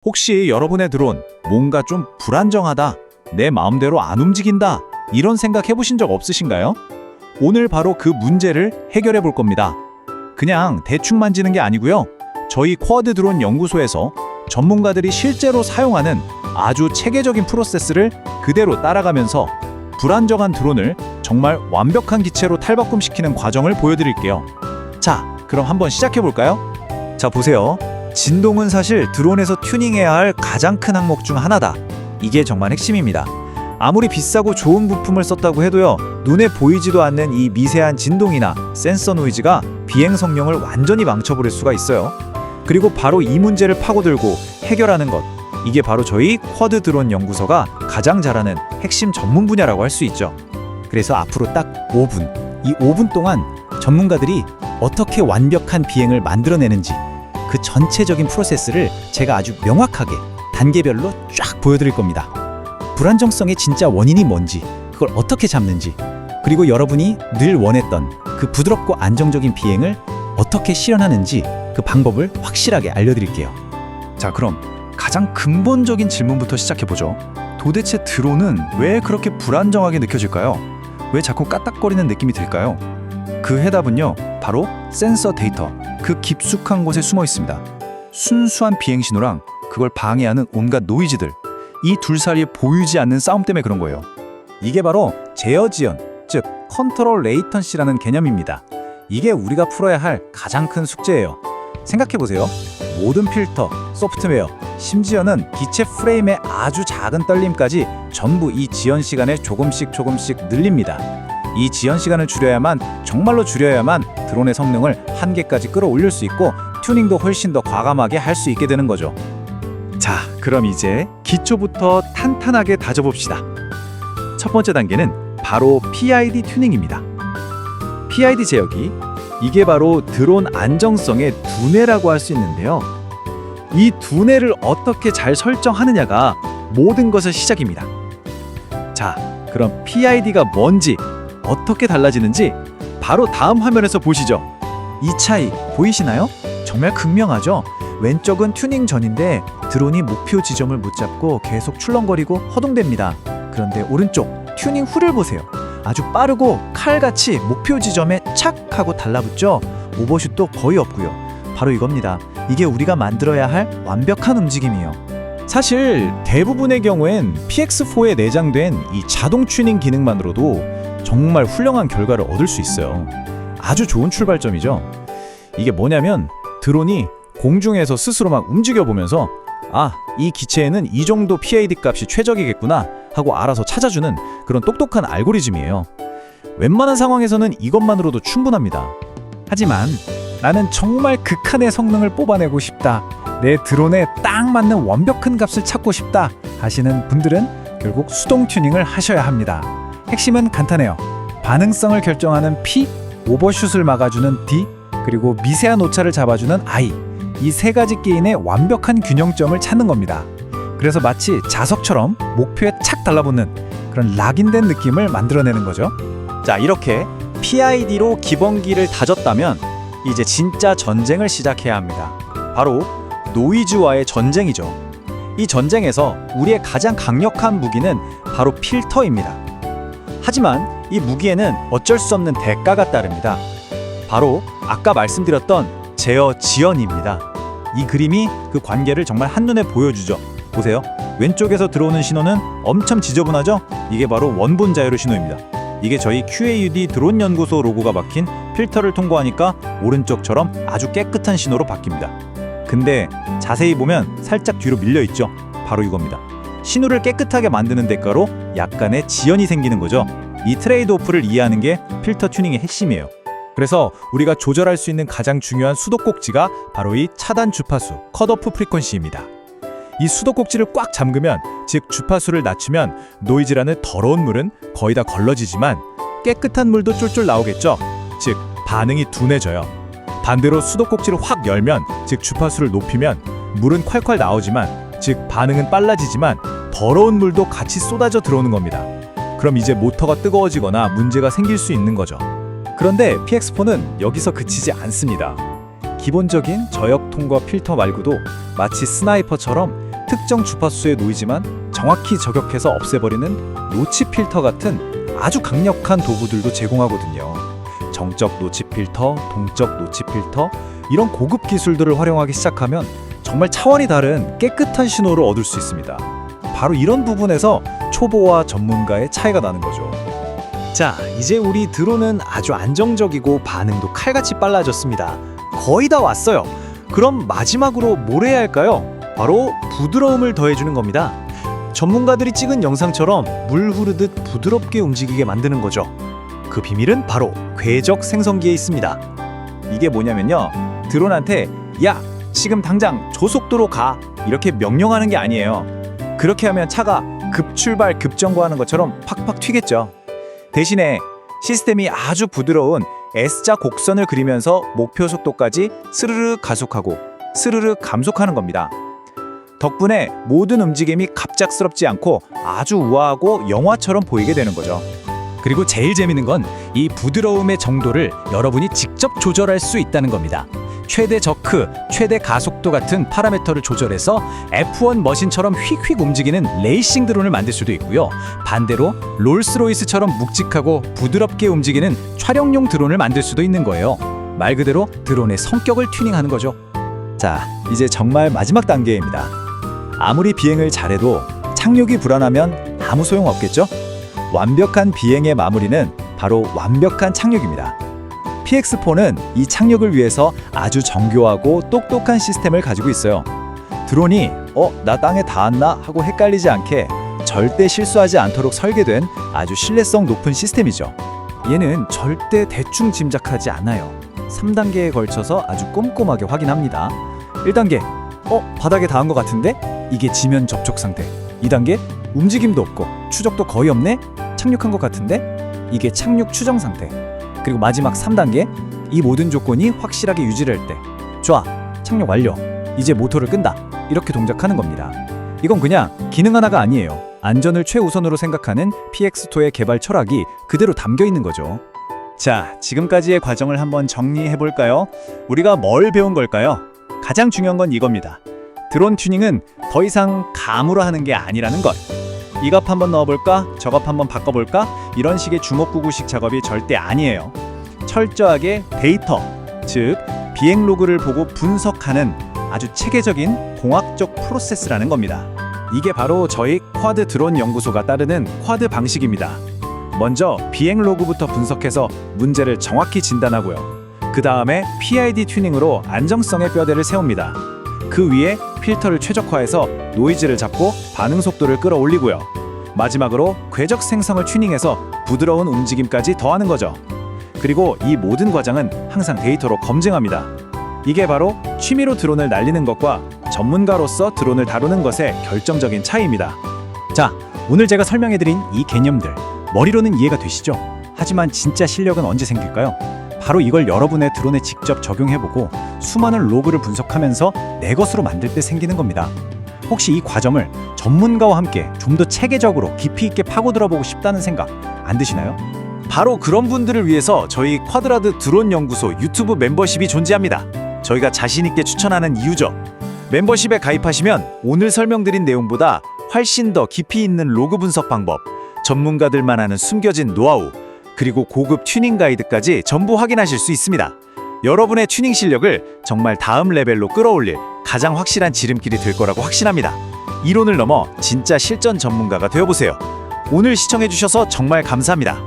혹시 여러분의 드론 뭔가 좀 불안정하다, 내 마음대로 안 움직인다, 이런 생각 해보신 적 없으신가요? 오늘 바로 그 문제를 해결해 볼 겁니다. 그냥 대충 만지는 게 아니고요. 저희 쿼드 드론 연구소에서 전문가들이 실제로 사용하는 아주 체계적인 프로세스를 그대로 따라가면서 불안정한 드론을 정말 완벽한 기체로 탈바꿈시키는 과정을 보여드릴게요. 자, 그럼 한번 시작해 볼까요? 자, 보세요. 진동은 사실 드론에서 튜닝해야 할 가장 큰 항목 중 하나다. 이게 정말 핵심입니다. 아무리 비싸고 좋은 부품을 썼다고 해도요, 눈에 보이지도 않는 이 미세한 진동이나 센서 노이즈가 비행 성능을 완전히 망쳐버릴 수가 있어요. 그리고 바로 이 문제를 파고들고 해결하는 것, 이게 바로 저희 쿼드 드론 연구소가 가장 잘하는 핵심 전문 분야라고 할 수 있죠. 그래서 앞으로 딱 5분, 이 5분 동안 전문가들이 어떻게 완벽한 비행을 만들어내는지 그 전체적인 프로세스를 제가 아주 명확하게 단계별로 쫙 보여드릴 겁니다. 불안정성의 진짜 원인이 뭔지, 그걸 어떻게 잡는지, 그리고 여러분이 늘 원했던 그 부드럽고 안정적인 비행을 어떻게 실현하는지 그 방법을 확실하게 알려드릴게요. 자, 그럼 가장 근본적인 질문부터 시작해보죠. 도대체 드론은 왜 그렇게 불안정하게 느껴질까요? 왜 자꾸 까딱거리는 느낌이 들까요? 그 해답은요, 바로 센서 데이터, 그 깊숙한 곳에 숨어 있습니다. 순수한 비행 신호랑 그걸 방해하는 온갖 노이즈들, 이 둘 사이에 보이지 않는 싸움 때문에 그런 거예요. 이게 바로 제어 지연, 즉 컨트롤 레이턴시라는 개념입니다. 이게 우리가 풀어야 할 가장 큰 숙제예요. 생각해보세요. 모든 필터, 소프트웨어, 심지어는 기체 프레임의 아주 작은 떨림까지 전부 이 지연 시간을 조금씩 늘립니다. 이 지연 시간을 줄여야만, 정말로 줄여야만 드론의 성능을 한계까지 끌어올릴 수 있고 튜닝도 훨씬 더 과감하게 할 수 있게 되는 거죠. 자, 그럼 이제 기초부터 탄탄하게 다져봅시다. 첫 번째 단계는 바로 PID 튜닝입니다. PID 제어기, 이게 바로 드론 안정성의 두뇌라고 할 수 있는데요. 이 두뇌를 어떻게 잘 설정하느냐가 모든 것의 시작입니다. 자, 그럼 PID가 뭔지, 어떻게 달라지는지 바로 다음 화면에서 보시죠. 이 차이 보이시나요? 정말 극명하죠? 왼쪽은 튜닝 전인데 드론이 목표 지점을 못 잡고 계속 출렁거리고 허둥댑니다. 그런데 오른쪽 튜닝 후를 보세요. 아주 빠르고 칼같이 목표 지점에 착 하고 달라붙죠. 오버슛도 거의 없고요. 바로 이겁니다. 이게 우리가 만들어야 할 완벽한 움직임이에요. 사실 대부분의 경우엔 PX4에 내장된 이 자동 튜닝 기능만으로도 정말 훌륭한 결과를 얻을 수 있어요. 아주 좋은 출발점이죠. 이게 뭐냐면 드론이 공중에서 스스로 막 움직여 보면서 아, 이 기체에는 이 정도 PID 값이 최적이겠구나 하고 알아서 찾아주는 그런 똑똑한 알고리즘이에요. 웬만한 상황에서는 이것만으로도 충분합니다. 하지만 나는 정말 극한의 성능을 뽑아내고 싶다, 내 드론에 딱 맞는 완벽한 값을 찾고 싶다 하시는 분들은 결국 수동 튜닝을 하셔야 합니다. 핵심은 간단해요. 반응성을 결정하는 P, 오버슛을 막아주는 D, 그리고 미세한 오차를 잡아주는 I, 이 세 가지 게임의 완벽한 균형점을 찾는 겁니다. 그래서 마치 자석처럼 목표에 착 달라붙는 그런 락인된 느낌을 만들어내는 거죠. 자, 이렇게 PID로 기본기를 다졌다면 이제 진짜 전쟁을 시작해야 합니다. 바로 노이즈와의 전쟁이죠. 이 전쟁에서 우리의 가장 강력한 무기는 바로 필터입니다. 하지만 이 무기에는 어쩔 수 없는 대가가 따릅니다. 바로 아까 말씀드렸던 제어 지연입니다. 이 그림이 그 관계를 정말 한눈에 보여주죠. 보세요. 왼쪽에서 들어오는 신호는 엄청 지저분하죠? 이게 바로 원본 자유로 신호입니다. 이게 저희 QAUD 드론 연구소 로고가 박힌 필터를 통과하니까 오른쪽처럼 아주 깨끗한 신호로 바뀝니다. 근데 자세히 보면 살짝 뒤로 밀려 있죠? 바로 이겁니다. 신호를 깨끗하게 만드는 대가로 약간의 지연이 생기는 거죠. 이 트레이드 오프를 이해하는 게 필터 튜닝의 핵심이에요. 그래서 우리가 조절할 수 있는 가장 중요한 수도꼭지가 바로 이 차단 주파수, 컷오프 프리퀀시입니다. 이 수도꼭지를 꽉 잠그면, 즉 주파수를 낮추면 노이즈라는 더러운 물은 거의 다 걸러지지만 깨끗한 물도 쫄쫄 나오겠죠. 즉 반응이 둔해져요. 반대로 수도꼭지를 확 열면, 즉 주파수를 높이면 물은 콸콸 나오지만, 즉 반응은 빨라지지만 더러운 물도 같이 쏟아져 들어오는 겁니다. 그럼 이제 모터가 뜨거워지거나 문제가 생길 수 있는 거죠. 그런데 PX4는 여기서 그치지 않습니다. 기본적인 저역 통과 필터 말고도 마치 스나이퍼처럼 특정 주파수의 노이즈만 정확히 저격해서 없애버리는 노치 필터 같은 아주 강력한 도구들도 제공하거든요. 정적 노치 필터, 동적 노치 필터, 이런 고급 기술들을 활용하기 시작하면 정말 차원이 다른 깨끗한 신호를 얻을 수 있습니다. 바로 이런 부분에서 초보와 전문가의 차이가 나는 거죠. 자, 이제 우리 드론은 아주 안정적이고 반응도 칼같이 빨라졌습니다. 거의 다 왔어요. 그럼 마지막으로 뭘 해야 할까요? 바로 부드러움을 더해주는 겁니다. 전문가들이 찍은 영상처럼 물 흐르듯 부드럽게 움직이게 만드는 거죠. 그 비밀은 바로 궤적 생성기에 있습니다. 이게 뭐냐면요. 드론한테 야, 지금 당장 저속도로 가 이렇게 명령하는 게 아니에요. 그렇게 하면 차가 급출발 급정거하는 것처럼 팍팍 튀겠죠. 대신에 시스템이 아주 부드러운 S자 곡선을 그리면서 목표 속도까지 스르르 가속하고 스르르 감속하는 겁니다. 덕분에 모든 움직임이 갑작스럽지 않고 아주 우아하고 영화처럼 보이게 되는 거죠. 그리고 제일 재밌는 건 이 부드러움의 정도를 여러분이 직접 조절할 수 있다는 겁니다. 최대 저크, 최대 가속도 같은 파라미터를 조절해서 F1 머신처럼 휙휙 움직이는 레이싱 드론을 만들 수도 있고요. 반대로 롤스로이스처럼 묵직하고 부드럽게 움직이는 촬영용 드론을 만들 수도 있는 거예요. 말 그대로 드론의 성격을 튜닝하는 거죠. 자, 이제 정말 마지막 단계입니다. 아무리 비행을 잘해도 착륙이 불안하면 아무 소용 없겠죠? 완벽한 비행의 마무리는 바로 완벽한 착륙입니다. PX4는 이 착륙을 위해서 아주 정교하고 똑똑한 시스템을 가지고 있어요. 드론이 나 땅에 닿았나 하고 헷갈리지 않게 절대 실수하지 않도록 설계된 아주 신뢰성 높은 시스템이죠. 얘는 절대 대충 짐작하지 않아요. 3단계에 걸쳐서 아주 꼼꼼하게 확인합니다. 1단계, 바닥에 닿은 것 같은데? 이게 지면 접촉 상태. 2단계, 움직임도 없고 추적도 거의 없네? 착륙한 것 같은데? 이게 착륙 추정 상태. 그리고 마지막 3단계, 이 모든 조건이 확실하게 유지될 때 좋아, 착륙 완료, 이제 모터를 끈다, 이렇게 동작하는 겁니다. 이건 그냥 기능 하나가 아니에요. 안전을 최우선으로 생각하는 PX2의 개발 철학이 그대로 담겨 있는 거죠. 자, 지금까지의 과정을 한번 정리해 볼까요? 우리가 뭘 배운 걸까요? 가장 중요한 건 이겁니다. 드론 튜닝은 더 이상 감으로 하는 게 아니라는 것. 이 값 한번 넣어볼까? 저 값 한번 바꿔볼까? 이런 식의 주먹구구식 작업이 절대 아니에요. 철저하게 데이터, 즉 비행 로그를 보고 분석하는 아주 체계적인 공학적 프로세스라는 겁니다. 이게 바로 저희 쿼드 드론 연구소가 따르는 쿼드 방식입니다. 먼저 비행 로그부터 분석해서 문제를 정확히 진단하고요. 그 다음에 PID 튜닝으로 안정성의 뼈대를 세웁니다. 그 위에 필터를 최적화해서 노이즈를 잡고 반응 속도를 끌어올리고요. 마지막으로 궤적 생성을 튜닝해서 부드러운 움직임까지 더하는 거죠. 그리고 이 모든 과정은 항상 데이터로 검증합니다. 이게 바로 취미로 드론을 날리는 것과 전문가로서 드론을 다루는 것의 결정적인 차이입니다. 자, 오늘 제가 설명해드린 이 개념들 머리로는 이해가 되시죠? 하지만 진짜 실력은 언제 생길까요? 바로 이걸 여러분의 드론에 직접 적용해보고 수많은 로그를 분석하면서 내 것으로 만들 때 생기는 겁니다. 혹시 이 과정을 전문가와 함께 좀 더 체계적으로 깊이 있게 파고들어보고 싶다는 생각 안 드시나요? 바로 그런 분들을 위해서 저희 쿼드라드 드론 연구소 유튜브 멤버십이 존재합니다. 저희가 자신 있게 추천하는 이유죠. 멤버십에 가입하시면 오늘 설명드린 내용보다 훨씬 더 깊이 있는 로그 분석 방법, 전문가들만 아는 숨겨진 노하우, 그리고 고급 튜닝 가이드까지 전부 확인하실 수 있습니다. 여러분의 튜닝 실력을 정말 다음 레벨로 끌어올릴 가장 확실한 지름길이 될 거라고 확신합니다. 이론을 넘어 진짜 실전 전문가가 되어보세요. 오늘 시청해주셔서 정말 감사합니다.